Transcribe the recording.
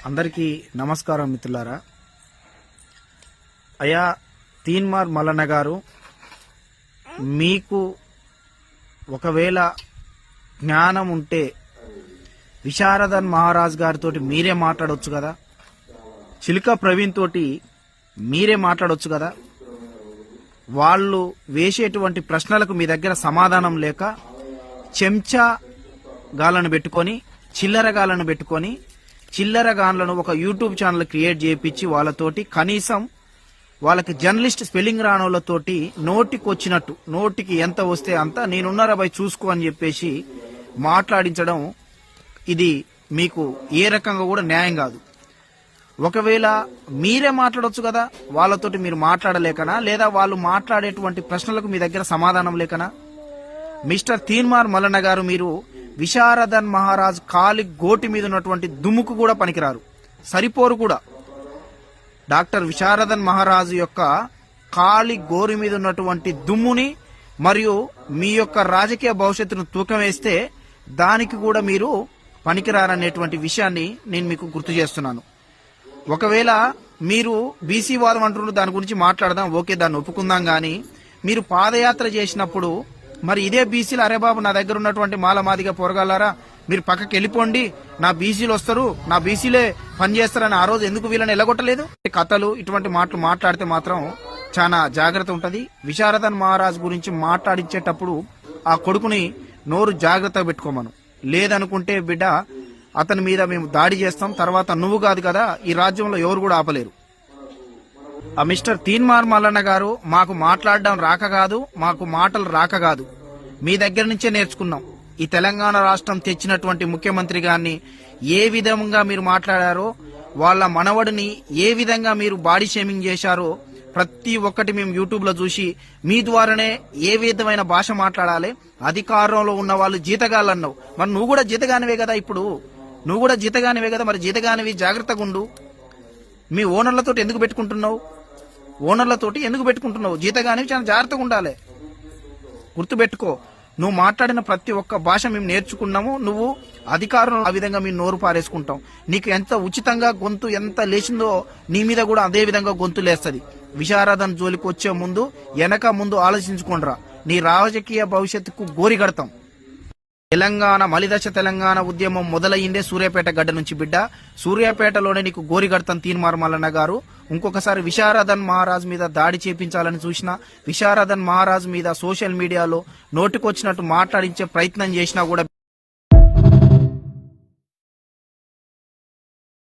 అందరికీ నమస్కారం మిత్రులారా. అయ్యా తీన్మార్ మల్లన్న గారు, మీకు ఒకవేళ జ్ఞానం ఉంటే విశారదన్ మహారాజ్ గారితో మీరే మాట్లాడవచ్చు కదా, చిలుక ప్రవీణ్ తోటి మీరే మాట్లాడవచ్చు కదా. వాళ్ళు వేసేటువంటి ప్రశ్నలకు మీ దగ్గర సమాధానం లేక చెంచా గాలను పెట్టుకొని చిల్లరగాలను పెట్టుకొని చిల్లరగాన్లను ఒక యూట్యూబ్ ఛానల్ క్రియేట్ చేయించి వాళ్ళతోటి కనీసం వాళ్ళకి జర్నలిస్ట్ స్పెల్లింగ్ రానోళ్ళతోటి నోటికి వచ్చినట్టు, నోటికి ఎంత వస్తే అంత నేనున్నారా బై చూసుకో అని చెప్పేసి మాట్లాడించడం ఇది మీకు ఏ రకంగా కూడా న్యాయం కాదు. ఒకవేళ మీరే మాట్లాడొచ్చు కదా, వాళ్ళతోటి మీరు మాట్లాడలేకనా, లేదా వాళ్ళు మాట్లాడేటువంటి ప్రశ్నలకు మీ దగ్గర సమాధానం లేకనా? మిస్టర్ తీన్మార్ మల్లన్న గారు, మీరు విశారదన్ మహారాజ్ కాలి గోటి మీద ఉన్నటువంటి దుమ్ముకు కూడా పనికిరారు, సరిపోరు కూడా. డాక్టర్ విశారదన్ మహారాజు యొక్క కాలి గోరి మీద ఉన్నటువంటి దుమ్ముని మరియు మీ యొక్క రాజకీయ భవిష్యత్తును తూకం వేస్తే దానికి కూడా మీరు పనికిరారనేటువంటి విషయాన్ని నేను మీకు గుర్తు చేస్తున్నాను. ఒకవేళ మీరు బీసీ వాదం అంటున్నారు, దాని గురించి మాట్లాడదాం, ఓకే, దాన్ని ఒప్పుకుందాం. కానీ మీరు పాదయాత్ర చేసినప్పుడు మరి ఇదే బీసీలు, అరే బాబు నా దగ్గర ఉన్నటువంటి మాలమాదిగా పోరగాలారా మీరు పక్కకి వెళ్ళిపోండి, నా బీసీలు వస్తారు, నా బీసీలే పనిచేస్తారని ఆ రోజు ఎందుకు వీళ్ళని ఎలగొట్టలేదు? కథలు ఇటువంటి మాటలు మాట్లాడితే మాత్రం చాలా జాగ్రత్త ఉంటది. విశారదన్ మహారాజ్ గురించి మాట్లాడించేటప్పుడు ఆ కొడుకుని నోరు జాగ్రత్తగా పెట్టుకోమను. లేదనుకుంటే బిడ్డ అతని మీద మేము దాడి చేస్తాం, తర్వాత నువ్వు కాదు కదా ఈ రాజ్యంలో ఎవరు కూడా ఆపలేరు. ఆ మిస్టర్ తీన్మార్ మల్లన్న గారు, మాకు మాట్లాడడం రాక కాదు, మాకు మాటలు రాక కాదు, మీ దగ్గర నుంచే నేర్చుకున్నాం. ఈ తెలంగాణ రాష్ట్రం తెచ్చినటువంటి ముఖ్యమంత్రి గారిని ఏ విధంగా మీరు మాట్లాడారో, వాళ్ళ మనవడిని ఏ విధంగా మీరు బాడీ షేమింగ్ చేశారో ప్రతి ఒక్కటి మేము యూట్యూబ్ లో చూసి మీ ద్వారానే ఏ విధమైన భాష మాట్లాడాలి. అధికారంలో ఉన్న వాళ్ళు జీతగాళ్ళు అన్నావు, మరి నువ్వు కూడా జీతగానివే కదా, ఇప్పుడు నువ్వు కూడా జీతగానివే కదా, మరి జీతగానివి జాగ్రత్తగా ఉండు. మీ ఓనర్లతో ఎందుకు పెట్టుకుంటున్నావు? ఓనర్లతోటి ఎందుకు పెట్టుకుంటున్నావు? జీతగానివి చాలా జాగ్రత్తగా ఉండాలి, గుర్తుపెట్టుకో. నువ్వు మాట్లాడిన ప్రతి ఒక్క భాష మేము నేర్చుకున్నాము. నువ్వు అధికారంలో ఆ విధంగా మీ నోరు పారేసుకుంటాం. నీకు ఎంత ఉచితంగా గొంతు ఎంత లేచిందో నీ మీద కూడా అదే విధంగా గొంతు లేస్తుంది. విశారదన్ జోలికి వచ్చే ముందు వెనక ముందు ఆలోచించుకోండిరా, నీ రాజకీయ భవిష్యత్తుకు గోరి కడతాం. తెలంగాణ మలిదశ తెలంగాణ ఉద్యమం మొదలయ్యిందే సూర్యాపేట గడ్డ నుంచి బిడ్డ. సూర్యాపేటలోనే నీకు గోరి కడతాం తీన్మార్ మల్లన్న గారు. ఇంకొకసారి విశారదన్ మహారాజ్ మీద దాడి చేపించాలని చూసినా, విశారదన్ మహారాజ్ మీద సోషల్ మీడియాలో నోటికొచ్చినట్టు మాట్లాడించే ప్రయత్నం చేసినా కూడా